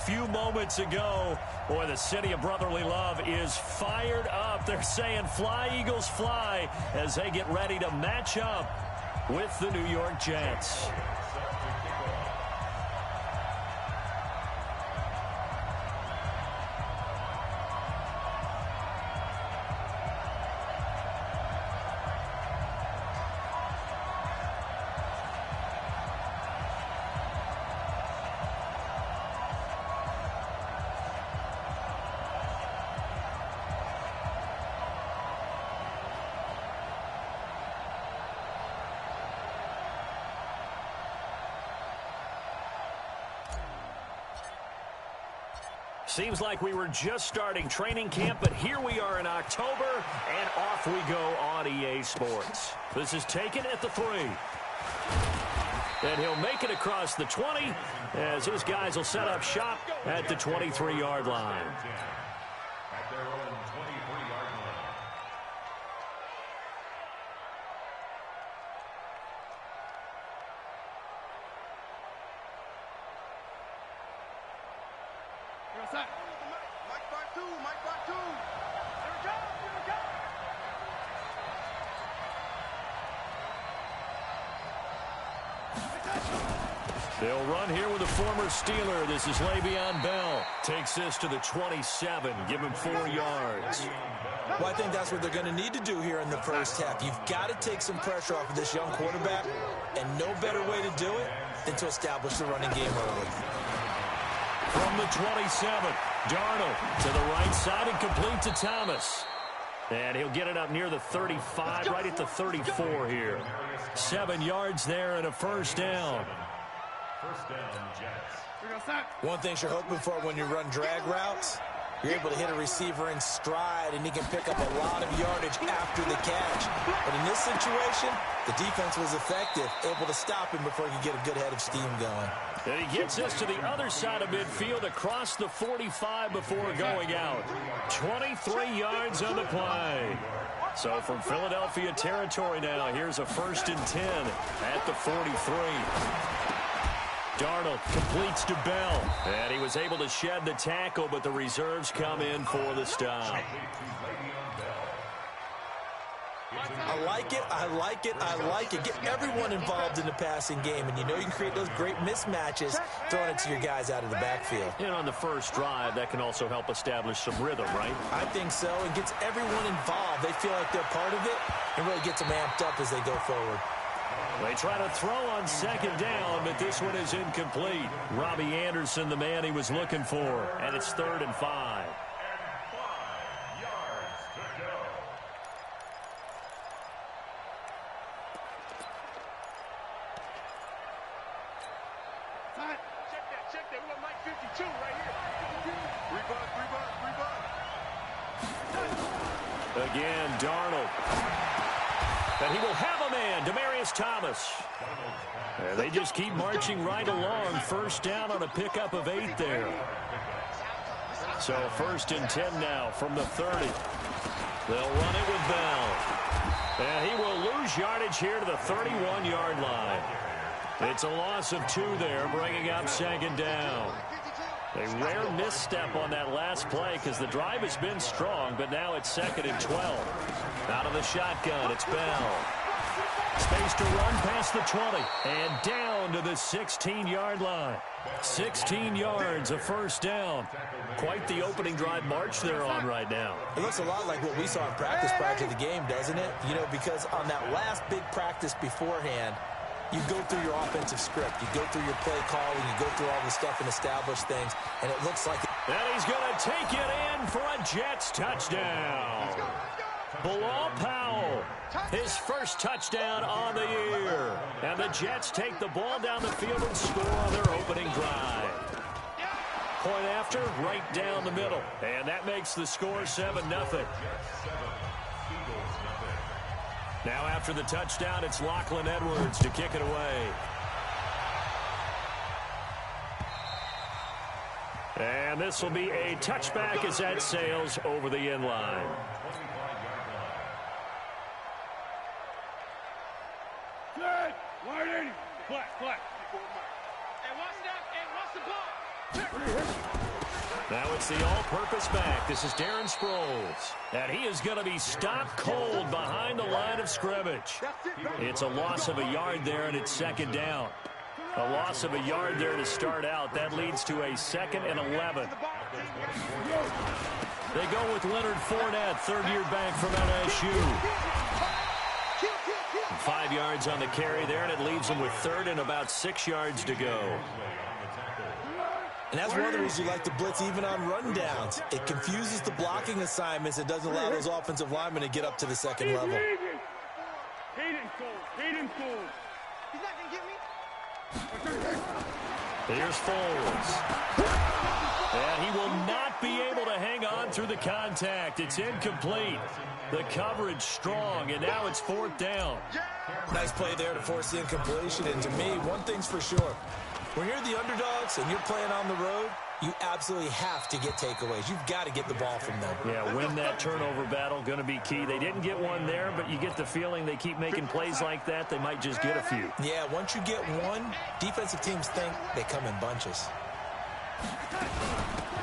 few moments ago. Boy, the city of brotherly love is fired up. They're saying fly, Eagles, fly, as they get ready to match up with the New York Jets. Seems like we were just starting training camp, but here we are in October, and off we go on EA Sports. This is taken at the 3. And he'll make it across the 20 as his guys will set up shop at the 23-yard line. They'll run here with a former Steeler. This is Le'Veon Bell. Takes this to the 27. Give him 4 yards. Well, I think that's what they're going to need to do here in the first half. You've got to take some pressure off of this young quarterback, and no better way to do it than to establish the running game early. From the 27, Darnold to the right side and complete to Thomas. And he'll get it up near the 35, right at the 34 here. 7 yards there and a first down. One thing you're hoping for when you run drag routes, you're able to hit a receiver in stride, and he can pick up a lot of yardage after the catch. But in this situation, the defense was effective, able to stop him before he could get a good head of steam going. And he gets us to the other side of midfield across the 45 before going out. 23 yards on the play. So from Philadelphia territory now, here's a 1st and 10 at the 43. Darnold completes to Bell. And he was able to shed the tackle, but the reserves come in for the stop. I like it, I like it, I like it. Get everyone involved in the passing game, and you know you can create those great mismatches throwing it to your guys out of the backfield. And on the first drive, that can also help establish some rhythm, right? I think so. It gets everyone involved. They feel like they're part of it, and really gets them amped up as they go forward. They try to throw on 2nd down, but this one is incomplete. Robbie Anderson, the man he was looking for, and it's 3rd and 5. Check that. We got Mike 52 right here. Again, Darnold. And he will have a man, Demaryius Thomas. And they just keep marching right along. First down on a pickup of 8 there. So 1st and 10 now from the 30. They'll run it with Bell. And he will lose yardage here to the 31-yard line. It's a loss of 2 there, bringing up 2nd down. A rare misstep on that last play because the drive has been strong, but now it's 2nd and 12. Out of the shotgun, it's Bell. Space to run past the 20 and down to the 16-yard line. 16 yards, a first down. Quite the opening drive march they're on right now. It looks a lot like what we saw in practice prior to the game, doesn't it? You know, because on that last big practice beforehand, you go through your offensive script. You go through your play calling. You go through all the stuff and establish things. And it looks like... And he's going to take it in for a Jets touchdown. Bilal Powell, his first touchdown on the year. And the Jets take the ball down the field and score on their opening drive. Point after, right down the middle. And that makes the score 7-0. Now after the touchdown, it's Lachlan Edwards to kick it away. And this will be a touchback as that sails over the end line. Good. Wide in. Flat. Hey, watch that. Hey, watch the ball. Now it's the all-purpose back. This is Darren Sproles. And he is going to be stopped cold behind the line of scrimmage. It's a loss of a yard there, and it's second down. A loss of a yard there to start out. That leads to a 2nd and 11. They go with Leonard Fournette, third-year back from LSU. 5 yards on the carry there, and it leaves them with 3rd and about 6 yards to go. And that's one of the reasons you like to blitz even on rundowns. It confuses the blocking assignments. It doesn't allow those offensive linemen to get up to the second level. He's not going to get me. Here's Foles. And he will not be able to hang on through the contact. It's incomplete. The coverage strong, and now it's 4th down. Nice play there to force the incompletion. And to me, one thing's for sure. When you're the underdogs and you're playing on the road, you absolutely have to get takeaways. You've got to get the ball from them. Yeah, win that turnover battle, going to be key. They didn't get one there, but you get the feeling they keep making plays like that, they might just get a few. Yeah, once you get one, defensive teams think they come in bunches.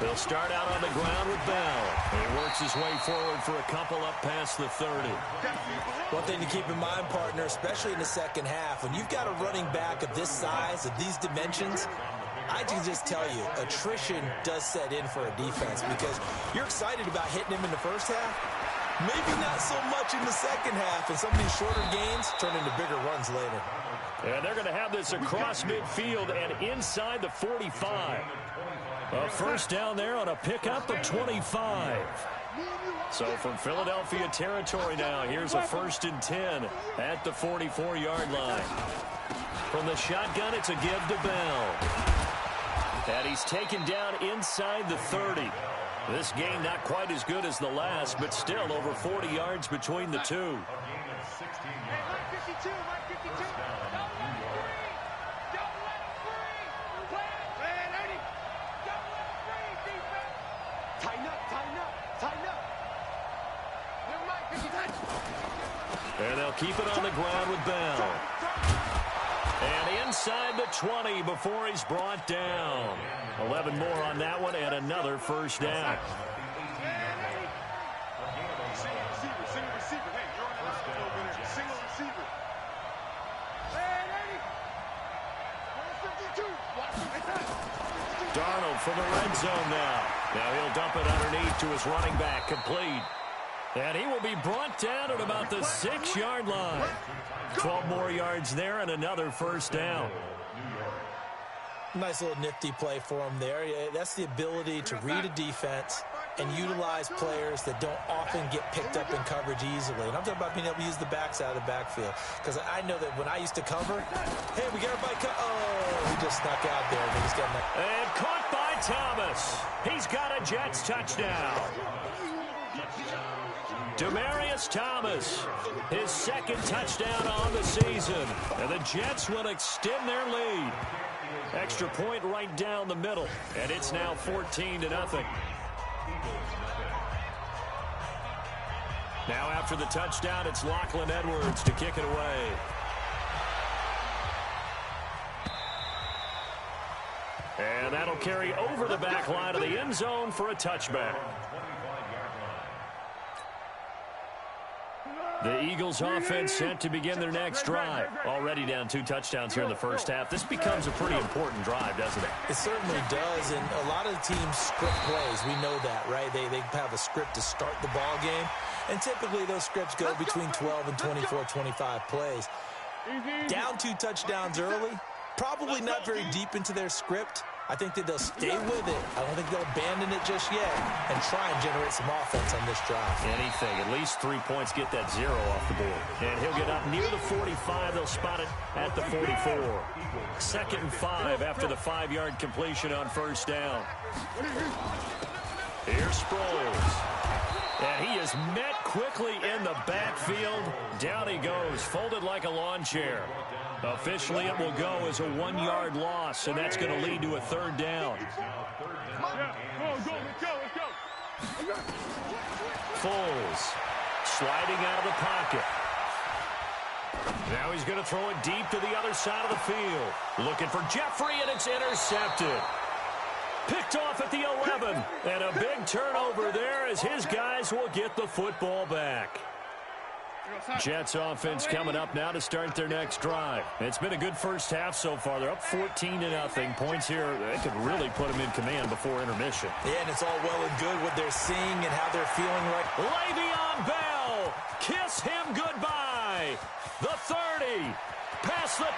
They'll start out on the ground with Bell. He works his way forward for a couple up past the 30. One thing to keep in mind, partner, especially in the second half, when you've got a running back of this size, of these dimensions, I can just tell you, attrition does set in for a defense because you're excited about hitting him in the first half. Maybe not so much in the second half, and some of these shorter gains turn into bigger runs later. And they're going to have this across midfield and inside the 45. A first down there on a pickup of 25. So from Philadelphia territory now, here's a 1st and 10 at the 44-yard line. From the shotgun, it's a give to Bell. And he's taken down inside the 30. This game not quite as good as the last, but still over 40 yards between the two. And they'll keep it on the ground with Bell. And inside the 20 before he's brought down. 11 more on that one and another first down. Darnold from the red zone now. Now he'll dump it underneath to his running back, complete. And he will be brought down at about the 6-yard line. 12 more yards there and another first down. Nice little nifty play for him there. That's the ability to read a defense and utilize players that don't often get picked up in coverage easily. And I'm talking about being able to use the backs out of the backfield. Because I know that when I used to cover, hey, we got everybody oh, he just snuck out there. And caught by Thomas. He's got a Jets touchdown. Demaryius Thomas, his 2nd touchdown on the season. And the Jets will extend their lead. Extra point right down the middle. And it's now 14-0. Now after the touchdown, it's Lachlan Edwards to kick it away. And that'll carry over the back line of the end zone for a touchback. The Eagles offense set to begin their next drive. Already down 2 touchdowns here in the first half. This becomes a pretty important drive, doesn't it? It certainly does, and a lot of the teams script plays. We know that, right? They have a script to start the ball game, and typically those scripts go between 12 and 24, 25 plays. Down 2 touchdowns early, probably not very deep into their script. I think that they'll stay with it. I don't think they'll abandon it just yet and try and generate some offense on this drive. Anything. At least 3 points, get that 0 off the board. And he'll get up near the 45. They'll spot it at the 44. 2nd and 5 after the 5-yard completion on first down. Here's Sproles. And he is met quickly in the backfield. Down he goes, folded like a lawn chair. Officially, it will go as a 1-yard loss, and that's going to lead to a 3rd down. Let's go. Foles sliding out of the pocket. Now he's going to throw it deep to the other side of the field. Looking for Jeffrey, and it's intercepted. Picked off at the 11. And a big turnover there as his guys will get the football back. Jets offense coming up now to start their next drive. It's been a good first half so far. They're up 14-0. Points here, they could really put them in command before intermission. Yeah, and it's all well and good what they're seeing and how they're feeling right. Le'Veon Bell, kiss him goodbye. The 30, past the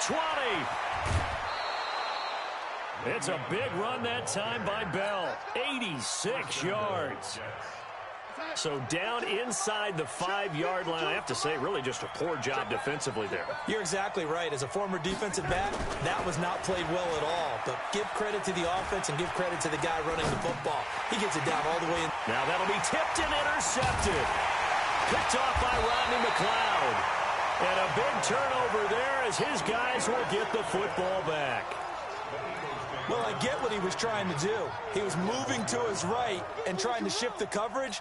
20. It's a big run that time by Bell. 86 yards. So down inside the 5-yard line. I have to say, really just a poor job defensively there. You're exactly right. As a former defensive back, that was not played well at all. But give credit to the offense and give credit to the guy running the football. He gets it down all the way in. Now that'll be tipped and intercepted. Picked off by Rodney McLeod. And a big turnover there as his guys will get the football back. Well, I get what he was trying to do. He was moving to his right and trying to shift the coverage,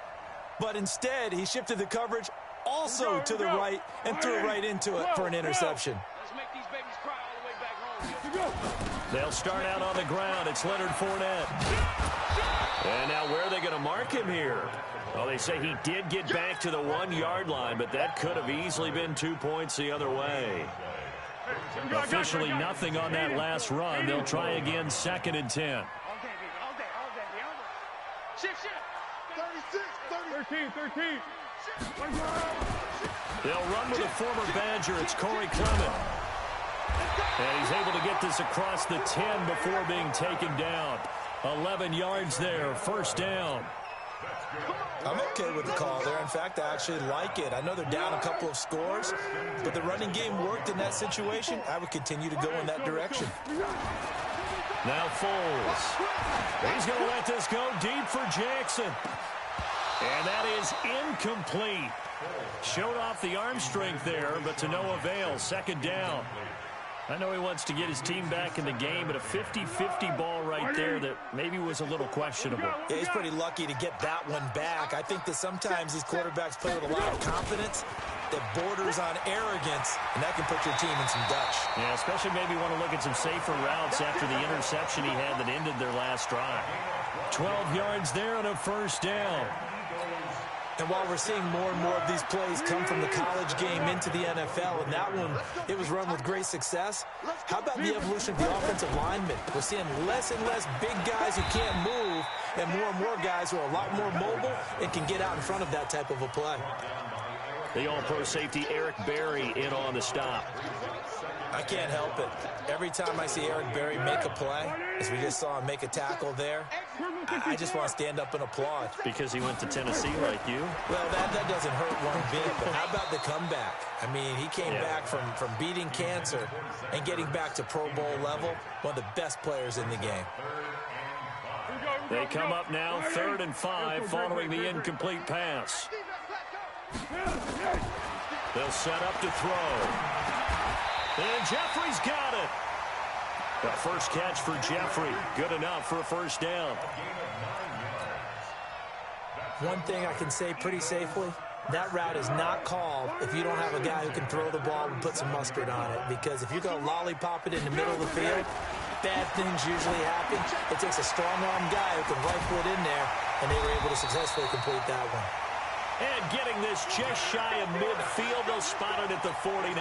but instead he shifted the coverage also to the right and threw right into it for an interception. Let's make these babies cry all the way back home. They'll start out on the ground. It's Leonard Fournette. And now where are they going to mark him here? Well, they say he did get back to the 1-yard line, but that could have easily been 2 points the other way. Officially nothing on that last run. They'll try again, 2nd and 10. All day, baby. All day. Shift. 36, 13. They'll run with a former Badger. It's Corey Clement. And he's able to get this across the 10 before being taken down. 11 yards there, first down. I'm okay with the call there. In fact, I actually like it. I know they're down a couple of scores, but the running game worked in that situation. I would continue to go in that direction. Now Foles. He's going to let this go deep for Jackson. And that is incomplete. Showed off the arm strength there, but to no avail. 2nd down. I know he wants to get his team back in the game, but a 50-50 ball right there that maybe was a little questionable. Yeah, he's pretty lucky to get that one back. I think that sometimes these quarterbacks play with a lot of confidence that borders on arrogance, and that can put your team in some Dutch. Yeah, especially maybe want to look at some safer routes after the interception he had that ended their last drive. 12 yards there on a first down. And while we're seeing more and more of these plays come from the college game into the NFL, and that one, it was run with great success, how about the evolution of the offensive linemen? We're seeing less and less big guys who can't move and more guys who are a lot more mobile and can get out in front of that type of a play. The all-pro safety Eric Berry in on the stop. I can't help it. Every time I see Eric Berry make a play, as we just saw him make a tackle there, I just want to stand up and applaud. Because he went to Tennessee like you? Well, that doesn't hurt one bit, but how about the comeback? I mean, he came back from beating cancer and getting back to Pro Bowl level, one of the best players in the game. They come up now, 3rd and 5, following the incomplete pass. They'll set up to throw. And Jeffrey's got it. The first catch for Jeffrey. Good enough for a first down. One thing I can say pretty safely, that route is not called if you don't have a guy who can throw the ball and put some mustard on it. Because if you're going to lollipop it in the middle of the field, bad things usually happen. It takes a strong-arm guy who can rifle it in there, and they were able to successfully complete that one. And getting this just shy of midfield, they'll spot it at the 49.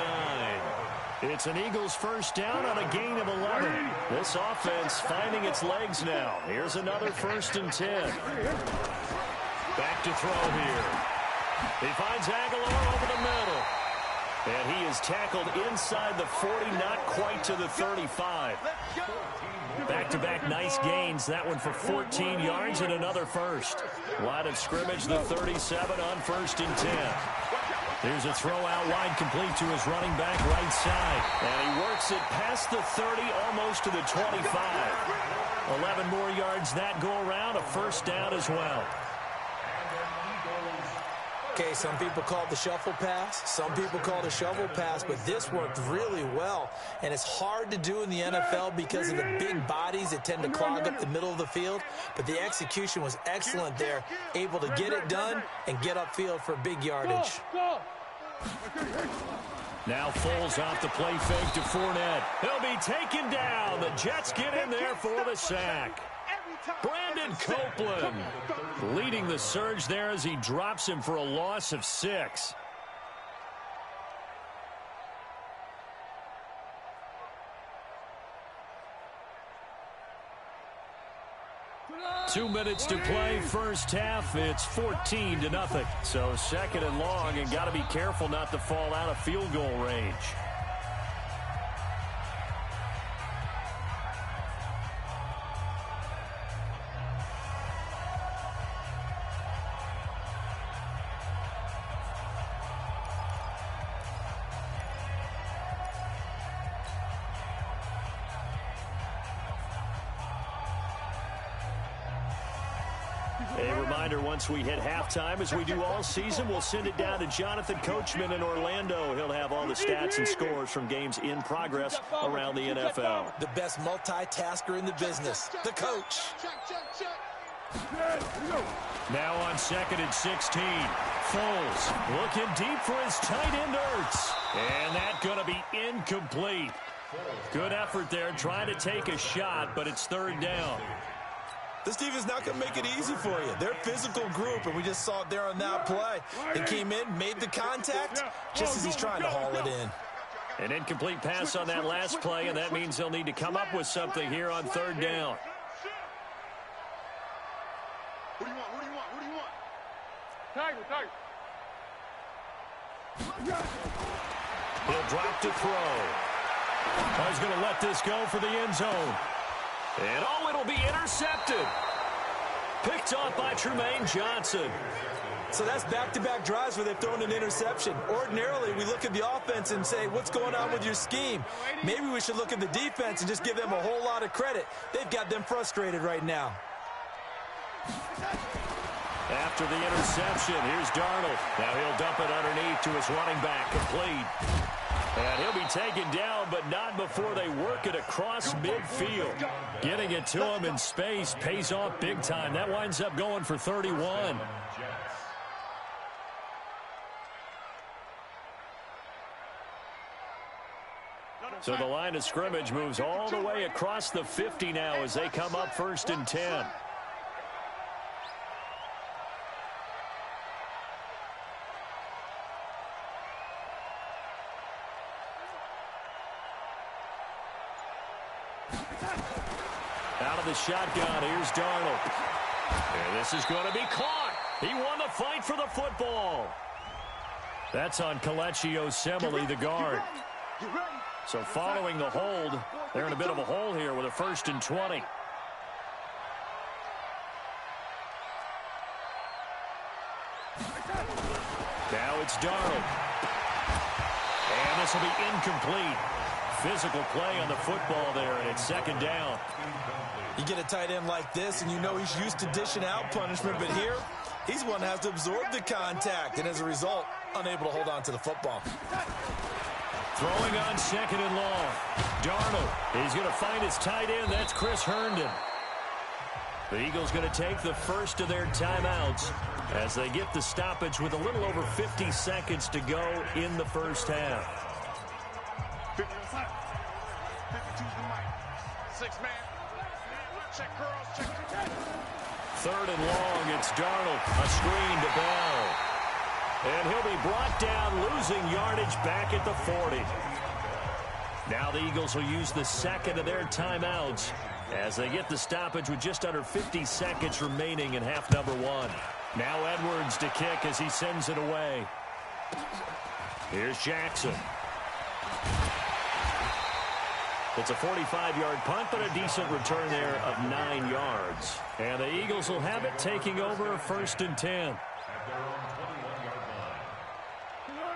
It's an Eagles first down on a gain of 11. This offense finding its legs now. Here's another 1st and 10. Back to throw here. He finds Aguilar over the middle. And he is tackled inside the 40, not quite to the 35. Back-to-back nice gains. That one for 14 yards and another first. Line of scrimmage, the 37 on 1st and 10. Here's a throw out wide, complete to his running back right side. And he works it past the 30, almost to the 25. 11 more yards that go around, a first down as well. Okay, some people call it the shuffle pass. Some people call it a shovel pass, but this worked really well. And it's hard to do in the NFL because of the big bodies that tend to clog up the middle of the field. But the execution was excellent there, able to get it done and get upfield for big yardage. Now Foles off the play fake to Fournette. He'll be taken down. The Jets get in there for the sack. Brandon Copeland leading the surge there as he drops him for a loss of 6. Two minutes to play, first half. It's 14-0. So second and long, and got to be careful not to fall out of field goal range. A reminder, once we hit halftime, as we do all season, we'll send it down to Jonathan Coachman in Orlando. He'll have all the stats and scores from games in progress around the NFL. The best multitasker in the business, the coach. Now on second and 16. Foles looking deep for his tight end, Ertz. And that's going to be incomplete. Good effort there, trying to take a shot, but it's third down. This defense is not going to make it easy for you. They're a physical group, and we just saw it there on that play. They came in, made the contact, just as he's trying to haul it in. An incomplete pass on that last play, and that means they'll need to come up with something here on third down. What do you want? What do you want? What do you want? Tiger, Tiger. He'll drop to throw. He's going to let this go for the end zone. And it'll be intercepted. Picked off by Trumaine Johnson. So that's back-to-back drives where they've thrown an interception. Ordinarily, we look at the offense and say, what's going on with your scheme? Maybe we should look at the defense and just give them a whole lot of credit. They've got them frustrated right now. After the interception, here's Darnold. Now he'll dump it underneath to his running back, complete. And he'll be taken down, but not before they work it across midfield. Getting it to him in space pays off big time. That winds up going for 31. So the line of scrimmage moves all the way across the 50 now as they come up first and 10. Out of the shotgun, here's Darnold. And this is going to be caught. He won the fight for the football. That's on Kelechi Osemele, the guard. So following the hold, they're in a bit of a hole here with a first and 20. Now it's Darnold. And this will be incomplete. Physical play on the football there, and it's second down. You get a tight end like this, and you know he's used to dishing out punishment, but here, he's one that has to absorb the contact, and as a result, unable to hold on to the football. Throwing on second and long. Darnold, he's going to find his tight end. That's Chris Herndon. The Eagles going to take the first of their timeouts as they get the stoppage with a little over 50 seconds to go in the first half. 52's the mic. 6 man. Check curls, check. Third and long, it's Darnold. A screen to Bell. And he'll be brought down, losing yardage back at the 40. Now the Eagles will use the second of their timeouts as they get the stoppage with just under 50 seconds remaining in half number 1. Now Edwards to kick as he sends it away. Here's Jackson. It's a 45-yard punt, but a decent return there of 9 yards. And the Eagles will have it, taking over first and 10.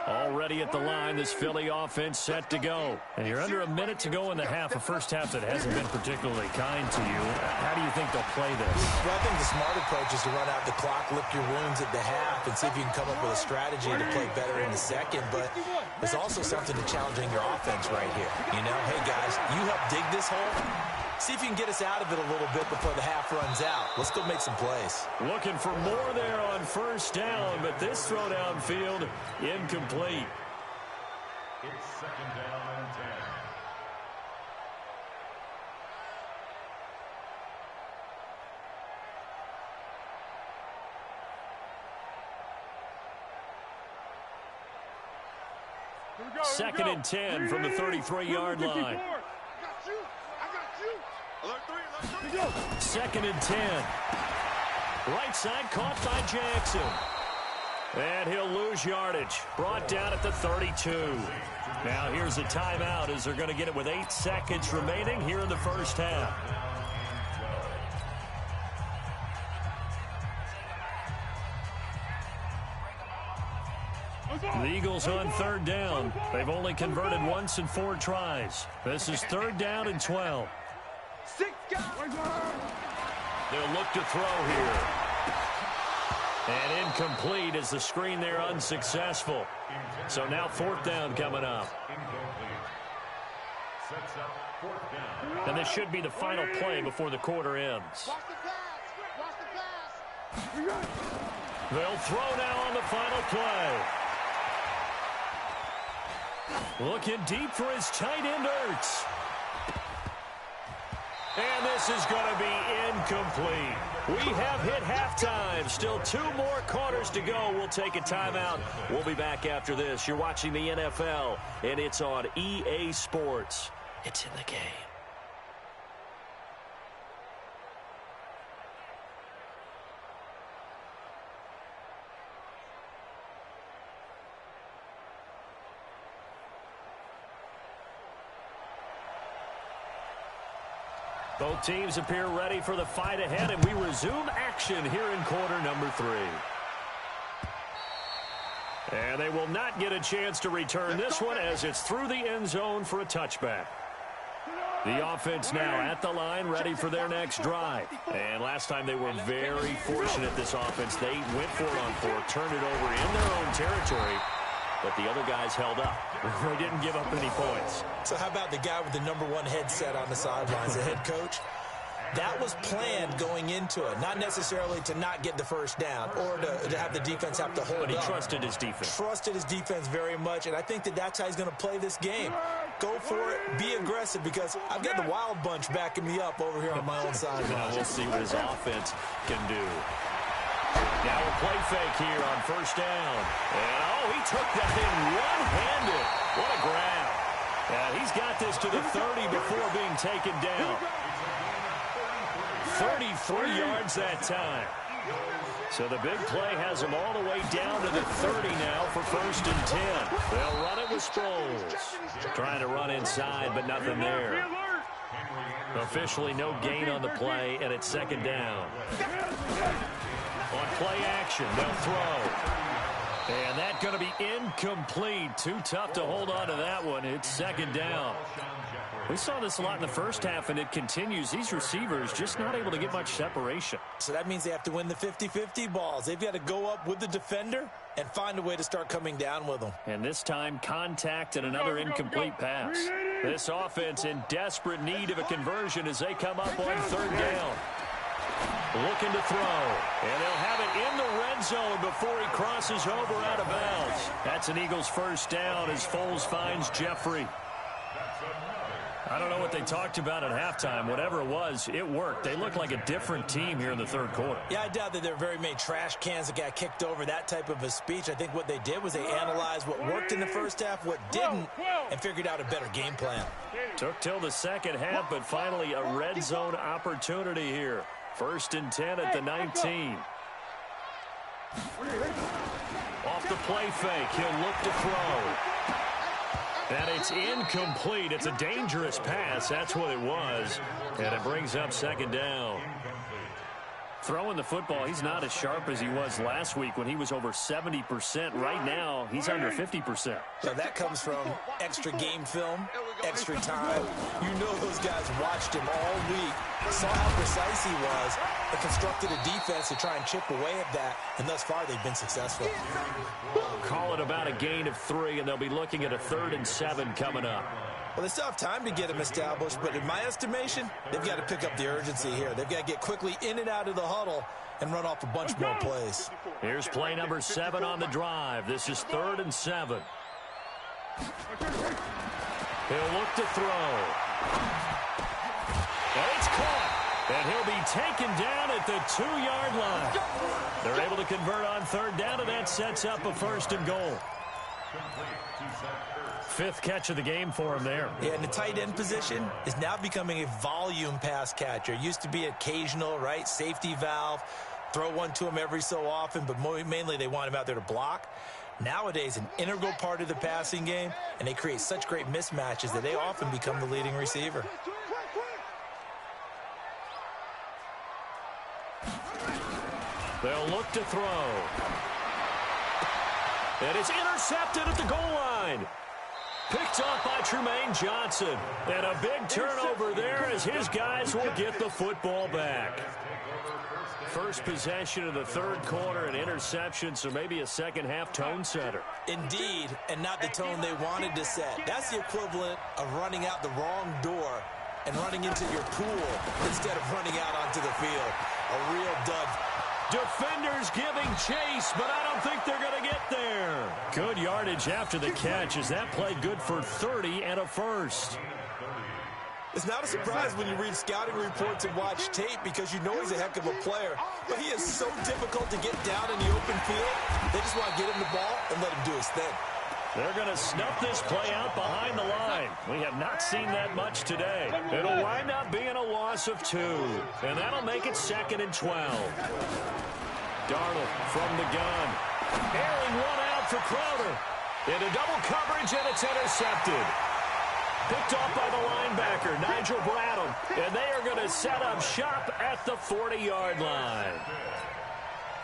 Already at the line, this Philly offense set to go. And you're under a minute to go in the half, a first half that hasn't been particularly kind to you. How do you think they'll play this? Well, I think the smart approach is to run out the clock, lick your wounds at the half, and see if you can come up with a strategy to play better in the second. But there's also something to challenging your offense right here. You know, hey, guys, you help dig this hole. See if you can get us out of it a little bit before the half runs out. Let's go make some plays. Looking for more there on first down, but this throw downfield incomplete. It's second down and 10. Second and 10 from the 33-yard line. Second and 10. Right side caught by Jackson. And he'll lose yardage. Brought down at the 32. Now here's a timeout as they're going to get it with 8 seconds remaining here in the first half. The Eagles on third down. They've only converted once in 4 tries. This is third down and 12. They'll look to throw here. And incomplete as the screen there unsuccessful. So now fourth down coming up. And this should be the final play before the quarter ends. They'll throw now on the final play. Looking deep for his tight end, Ertz. And this is going to be incomplete. We have hit halftime. Still 2 more quarters to go. We'll take a timeout. We'll be back after this. You're watching the NFL, and it's on EA Sports. It's in the game. Both teams appear ready for the fight ahead, and we resume action here in quarter number 3. And they will not get a chance to return this one as it's through the end zone for a touchback. The offense now at the line, ready for their next drive. And last time they were very fortunate, this offense. They went for it on 4, turned it over in their own territory, but the other guys held up. They didn't give up any points. So how about the guy with the #1 headset on the sidelines, the head coach? That was planned going into it, not necessarily to not get the first down or to have the defense have to hold up. But he trusted his defense. Trusted his defense very much, and I think that's how he's going to play this game. Go for it, be aggressive, because I've got the wild bunch backing me up over here on my own sideline. Now we'll see what his offense can do. Now a play fake here on first down. And, oh, he took that thing one-handed. What a grab. And he's got this to the 30 before being taken down. 33 yards that time. So the big play has him all the way down to the 30 now for first and 10. They'll run it with Sproles. Trying to run inside, but nothing there. Officially no gain on the play, and it's second down. On play action, they'll throw. And that's going to be incomplete. Too tough to hold on to that one. It's second down. We saw this a lot in the first half, and it continues. These receivers just not able to get much separation. So that means they have to win the 50-50 balls. They've got to go up with the defender and find a way to start coming down with them. And this time, contact and another incomplete pass. This offense in desperate need of a conversion as they come up on third down. Looking to throw. And they'll have it in the red zone before he crosses over out of bounds. That's an Eagles first down as Foles finds Jeffrey. I don't know what they talked about at halftime. Whatever it was, it worked. They look like a different team here in the third quarter. Yeah, I doubt that there are very many trash cans that got kicked over, that type of a speech. I think what they did was they analyzed what worked in the first half, what didn't, and figured out a better game plan. Took till the second half, but finally a red zone opportunity here. First and 10 at the 19. Off the play fake, he'll look to throw. And it's incomplete. It's a dangerous pass. That's what it was. And it brings up second down. Throwing the football, he's not as sharp as he was last week when he was over 70%. Right now, he's under 50%. So that comes from extra game film, extra time. You know those guys watched him all week, saw how precise he was, and constructed a defense to try and chip away at that. And thus far, they've been successful. Call it about a gain of 3, and they'll be looking at a 3rd and 7 coming up. Well, they still have time to get him established, but in my estimation, they've got to pick up the urgency here. They've got to get quickly in and out of the huddle and run off a bunch more plays. Here's play number 7 on the drive. This is 3rd and 7. He'll look to throw. And it's caught. And he'll be taken down at the 2-yard line. They're able to convert on third down, and that sets up a 1st and goal. Fifth catch of the game for him there. Yeah, and the tight end position is now becoming a volume pass catcher. Used to be occasional, right? Safety valve. Throw one to him every so often, but mainly they want him out there to block. Nowadays, an integral part of the passing game, and they create such great mismatches that they often become the leading receiver. They'll look to throw. And it's intercepted at the goal line. Picked up by Tremaine Johnson. And a big turnover there as his guys will get the football back. First possession of the third quarter, an interception, so maybe a second-half tone setter. Indeed, and not the tone they wanted to set. That's the equivalent of running out the wrong door and running into your pool instead of running out onto the field. A real dud. Defenders giving chase, but I don't think they're going to get there. Good yardage after the catch as that play good for 30 and a first. It's not a surprise when you read scouting reports and watch tape because you know he's a heck of a player. But he is so difficult to get down in the open field. They just want to get him the ball and let him do his thing. They're going to snuff this play out behind the line. We have not seen that much today. It'll wind up being a loss of 2. And that'll make it 2nd and 12. Darnold from the gun. Airing one out for Crowder. Into double coverage, and it's intercepted. Picked off by the linebacker, Nigel Bradham. And they are going to set up shop at the 40-yard line.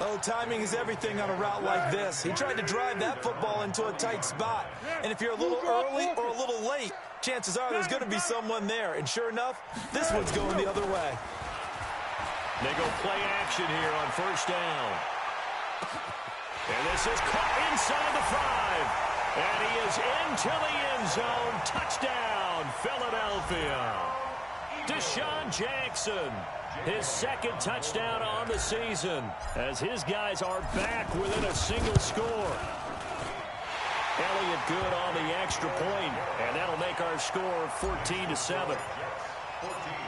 Oh, timing is everything on a route like this. He tried to drive that football into a tight spot. And if you're a little early or a little late, chances are there's going to be someone there. And sure enough, this one's going the other way. They go play action here on first down. And this is caught inside the 5. And he is into the end zone. Touchdown, Philadelphia. Deshaun Jackson, his 2nd touchdown on the season, as his guys are back within a single score. Elliott good on the extra point, and that'll make our score 14-7.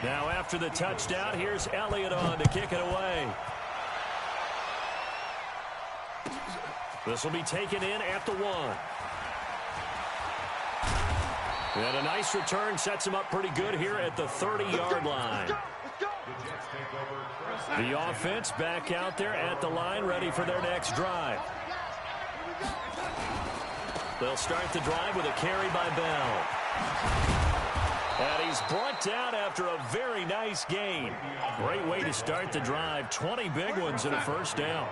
Now after the touchdown, here's Elliott on to kick it away. This will be taken in at the 1. And a nice return sets him up pretty good here at the 30-yard line. The offense back out there at the line, ready for their next drive. They'll start the drive with a carry by Bell. And he's brought down after a very nice gain. Great way to start the drive. 20 big ones and a first down.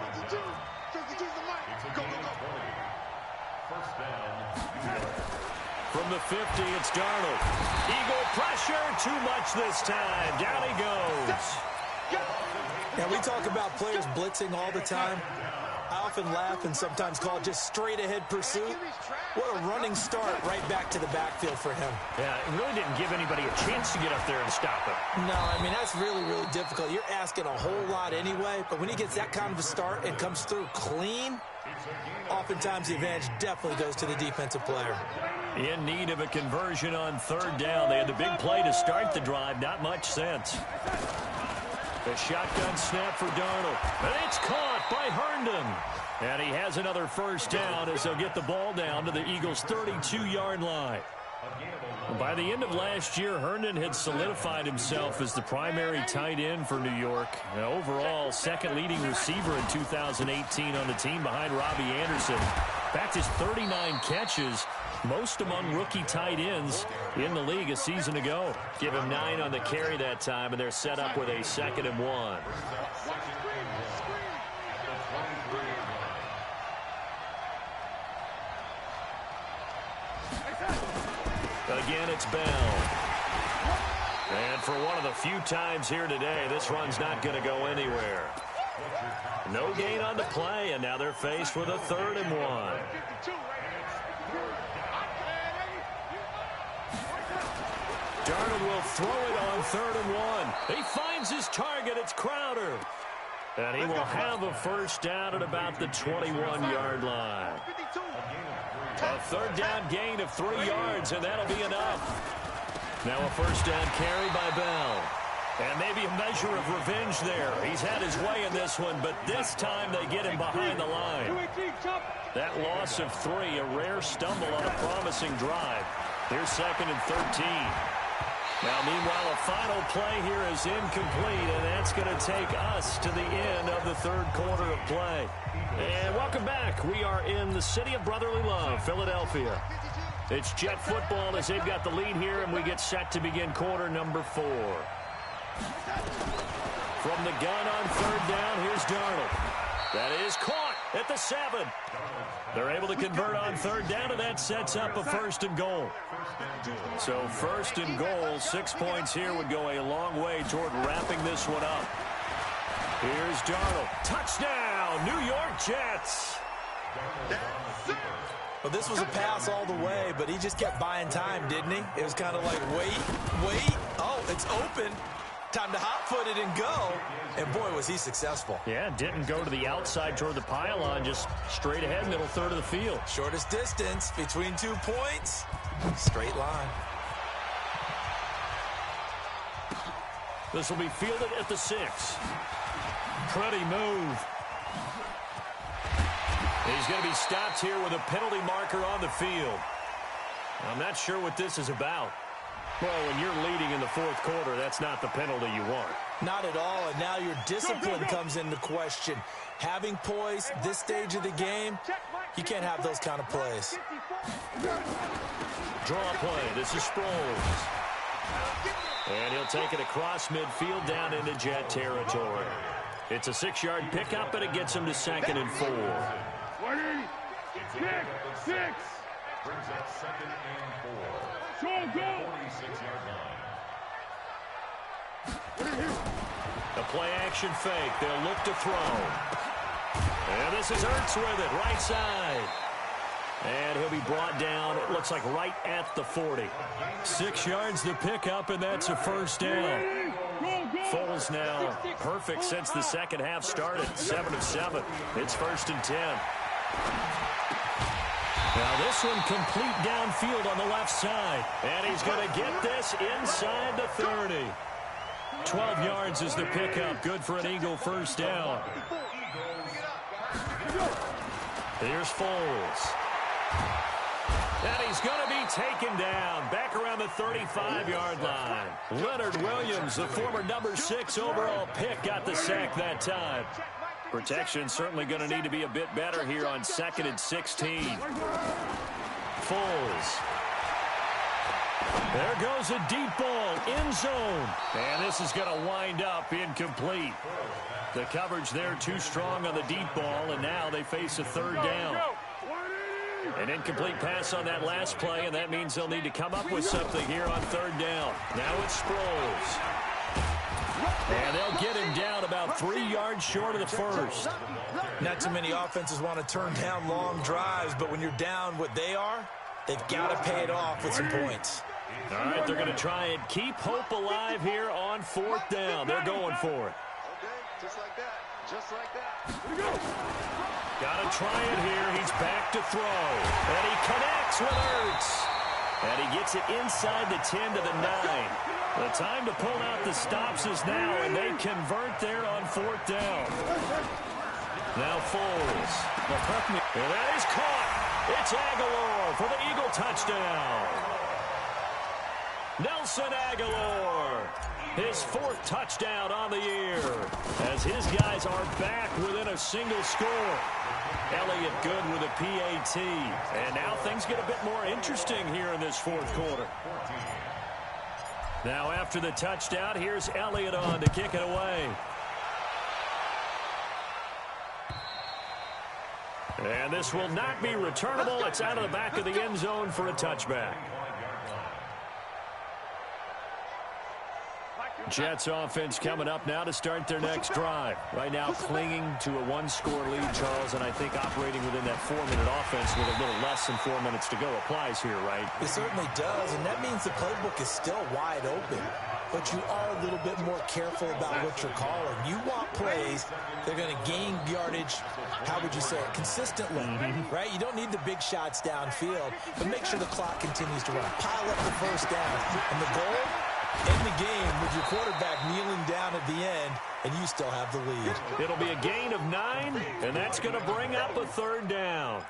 From the 50, it's Darnold. Eagle pressure, too much this time. Down he goes. Now, we talk about players blitzing all the time. I often laugh and sometimes call it just straight-ahead pursuit. What a running start right back to the backfield for him. Yeah, it really didn't give anybody a chance to get up there and stop him. No, I mean, that's really, really difficult. You're asking a whole lot anyway, but when he gets that kind of a start and comes through clean, oftentimes the advantage definitely goes to the defensive player. In need of a conversion on third down. They had the big play to start the drive. Not much sense. The shotgun snap for Darnold. And it's caught by Herndon. And he has another first down as they'll get the ball down to the Eagles' 32-yard line. By the end of last year, Herndon had solidified himself as the primary tight end for New York. And overall, second leading receiver in 2018 on the team behind Robbie Anderson. Backed his 39 catches, most among rookie tight ends in the league a season ago. Give him 9 on the carry that time, and they're set up with a 2nd and 1. Again, it's Bell. And for one of the few times here today, this run's not going to go anywhere. No gain on the play, and now they're faced with a 3rd and 1. Darnold will throw it on 3rd and 1. He finds his target. It's Crowder. And he will have a first down at about the 21-yard line. A 3rd down gain of 3 yards, and that'll be enough. Now a first down carry by Bell. And maybe a measure of revenge there. He's had his way in this one, but this time they get him behind the line. That loss of 3, a rare stumble on a promising drive. Here's 2nd and 13. Now, meanwhile, a final play here is incomplete, and that's going to take us to the end of the 3rd quarter of play. And welcome back. We are in the city of brotherly love, Philadelphia. It's Jet football as they've got the lead here, and we get set to begin quarter number 4. From the gun on 3rd down, here's Darnold. That is caught at the 7. They're able to convert on 3rd down, and that sets up a 1st and goal. So 1st and goal, 6 points here would go a long way toward wrapping this one up. Here's Darnold. Touchdown, New York Jets. Well, this was a pass all the way, but he just kept buying time, didn't he? It was kind of like, wait. Oh, it's open. Time to hot-foot it and go. And, boy, was he successful. Yeah, didn't go to the outside toward the pylon, just straight ahead, middle third of the field. Shortest distance between 2 points. Straight line. This will be fielded at the 6. Pretty move. He's going to be stopped here with a penalty marker on the field. I'm not sure what this is about. Well, when you're leading in the 4th quarter, that's not the penalty you want. Not at all, and now your discipline comes into question. Having poise this stage of the game, you can't have those kind of plays. Draw play. This is Sproles. And he'll take it across midfield down into Jet territory. It's a 6-yard pickup, and it gets him to 2nd and 4. 6. Brings up 2nd and 4. 46-yard line. A play-action fake. They'll look to throw. And this is Ertz with it, right side. And he'll be brought down, it looks like right at the 40. 6 yards to pick up, and that's a 1st down. Foles now perfect since the second half started. 7 of 7. It's 1st and 10. Now this one complete downfield on the left side. And he's going to get this inside the 30. 12 yards is the pickup. Good for an Eagle 1st down. Here's Foles. And he's going to be taken down back around the 35-yard line. Leonard Williams, the former number 6 overall pick, got the sack that time. Protection certainly going to need to be a bit better here on 2nd and 16. Foles. There goes a deep ball, end zone. And this is going to wind up incomplete. The coverage there too strong on the deep ball, and now they face a 3rd down. An incomplete pass on that last play, and that means they'll need to come up with something here on 3rd down. Now it's Sproles. And they'll get him down about 3 yards short of the 1st. Not too many offenses want to turn down long drives, but when you're down what they are, they've got to pay it off with some points. All right, they're going to try and keep hope alive here on 4th down. They're going for it. Just like that. Just like that. Got to try it here. He's back to throw. And he connects with Ertz. And he gets it inside the 10 to the 9. The time to pull out the stops is now, and they convert there on 4th down. Now Foles. And that is caught. It's Aguilar for the Eagle touchdown. Nelson Aguilar, his 4th touchdown on the year, as his guys are back within a single score. Elliott good with a PAT. And now things get a bit more interesting here in this 4th quarter. Now after the touchdown, here's Elliott on to kick it away. And this will not be returnable. It's out of the back of the end zone for a touchback. Jets offense coming up now to start their next drive. Right now clinging to a 1-score lead, Charles, and I think operating within that 4-minute offense with a little less than 4 minutes to go applies here, right? It certainly does, and that means the playbook is still wide open. But you are a little bit more careful about what you're calling. You want plays that are going to gain yardage, how would you say it, consistently, right? You don't need the big shots downfield, but make sure the clock continues to run. Pile up the 1st down. And the goal, In the game with your quarterback kneeling down at the end, and you still have the lead. It'll be a gain of 9, and that's going to bring up a 3rd down.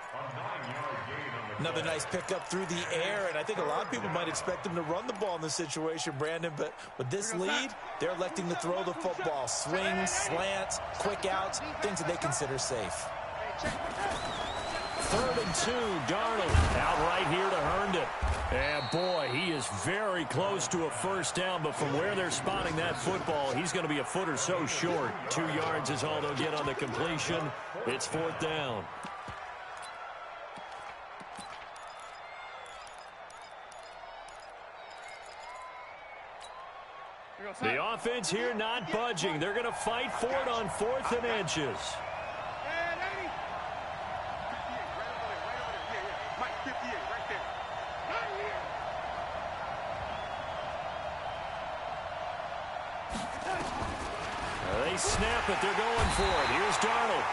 Another nice pickup through the air, and I think a lot of people might expect them to run the ball in this situation, Brandon, but with this lead, they're electing to throw the football. Swings, slants, quick outs, things that they consider safe. 3rd and 2, Darnold out right here to Herndon. And boy, he is very close to a 1st down, but from where they're spotting that football, he's going to be a foot or so short. 2 yards is all they'll get on the completion. It's 4th down. The offense here not budging. They're going to fight for it on 4th and inches. They snap it. They're going for it. Here's Darnold.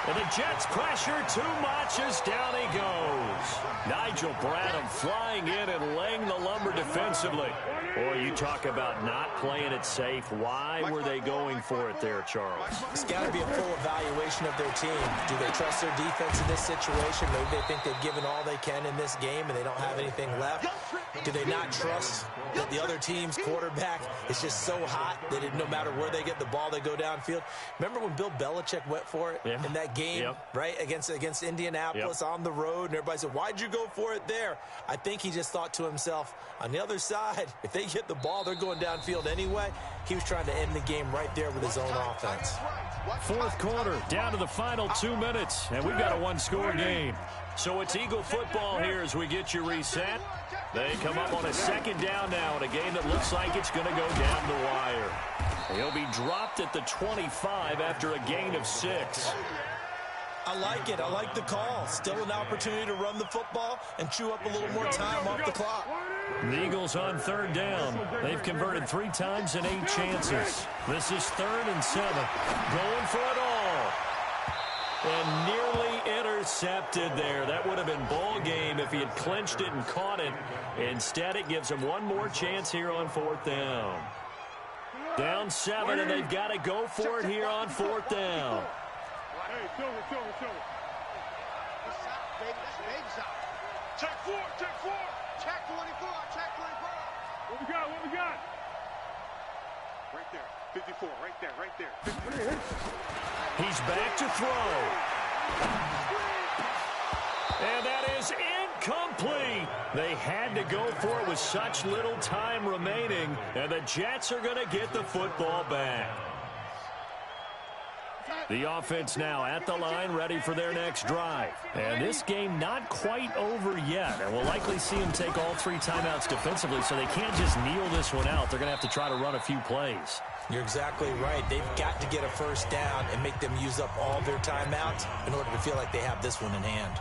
And the Jets pressure too much as down he goes. Nigel Bradham flying in and laying the lumber defensively. Boy, you talk about not playing it safe. Why were they going for it there, Charles? It's got to be a full evaluation of their team. Do they trust their defense in this situation? Maybe they think they've given all they can in this game and they don't have anything left. Do they not trust that the other team's quarterback is just so hot that no matter where they get the ball, they go downfield? Remember when Bill Belichick went for it in that game, right, against Indianapolis on the road, and everybody said, why'd you go for it there? I think he just thought to himself, on the other side, if they hit the ball, they're going downfield anyway. He was trying to end the game right there with his own offense. 4th quarter, down to the final 2 minutes, and we've got a 1-score game. So it's Eagle football here as we get you reset. They come up on a 2nd down now in a game that looks like it's going to go down the wire. He'll be dropped at the 25 after a gain of 6. I like it. I like the call. Still an opportunity to run the football and chew up a little more time off the clock. The Eagles on 3rd down. They've converted 3 times in 8 chances. This is 3rd and 7. Going for it all. And nearly intercepted there. That would have been ball game if he had clinched it and caught it. Instead, it gives him one more chance here on 4th down. Down 7, and they've got to go for it here on 4th down. Check 4, check 4. Check 24, check 24. What we got? Right there, 54, right there. 54. He's back to throw. And that is incomplete. They had to go for it with such little time remaining, and the Jets are going to get the football back. The offense now at the line, ready for their next drive. And this game not quite over yet. And we'll likely see them take all 3 timeouts defensively, so they can't just kneel this one out. They're going to have to try to run a few plays. You're exactly right. They've got to get a 1st down and make them use up all their timeouts in order to feel like they have this one in hand.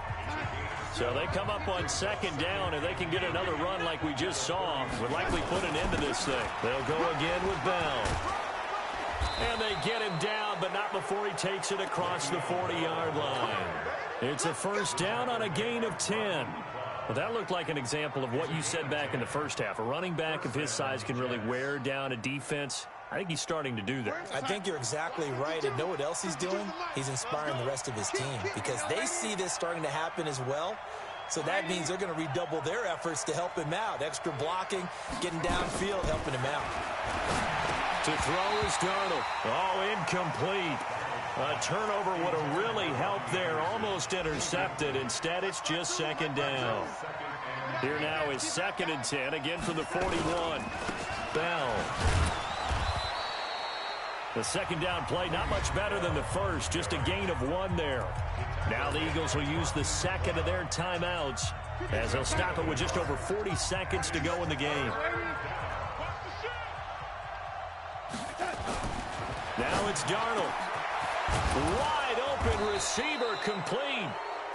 So they come up on 2nd down, and they can get another run like we just saw. Would likely put an end to this thing. They'll go again with Bell. And they get him down, but not before he takes it across the 40-yard line. It's a 1st down on a gain of 10. Well, that looked like an example of what you said back in the first half. A running back of his size can really wear down a defense. I think he's starting to do that. I think you're exactly right. And know what else he's doing? He's inspiring the rest of his team because they see this starting to happen as well. So that means they're going to redouble their efforts to help him out. Extra blocking, getting downfield, helping him out. To throw is Darnold. Oh, incomplete. A turnover would have really helped there. Almost intercepted. Instead, it's just 2nd down. Here now is 2nd and 10. Again from the 41. Bell. The 2nd down play, not much better than the first. Just a gain of 1 there. Now the Eagles will use the 2nd of their timeouts as they'll stop it with just over 40 seconds to go in the game. Now it's Darnold. Wide open receiver complete.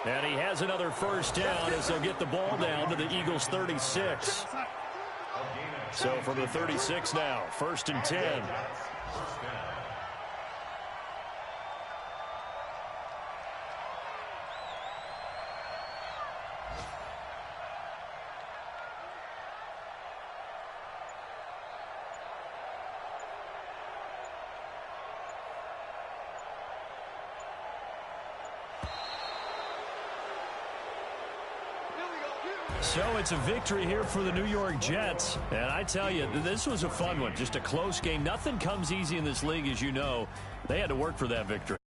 And he has another 1st down as they'll get the ball down to the Eagles' 36. So from the 36 now, 1st and 10. So it's a victory here for the New York Jets. And I tell you, this was a fun one. Just a close game. Nothing comes easy in this league, as you know. They had to work for that victory.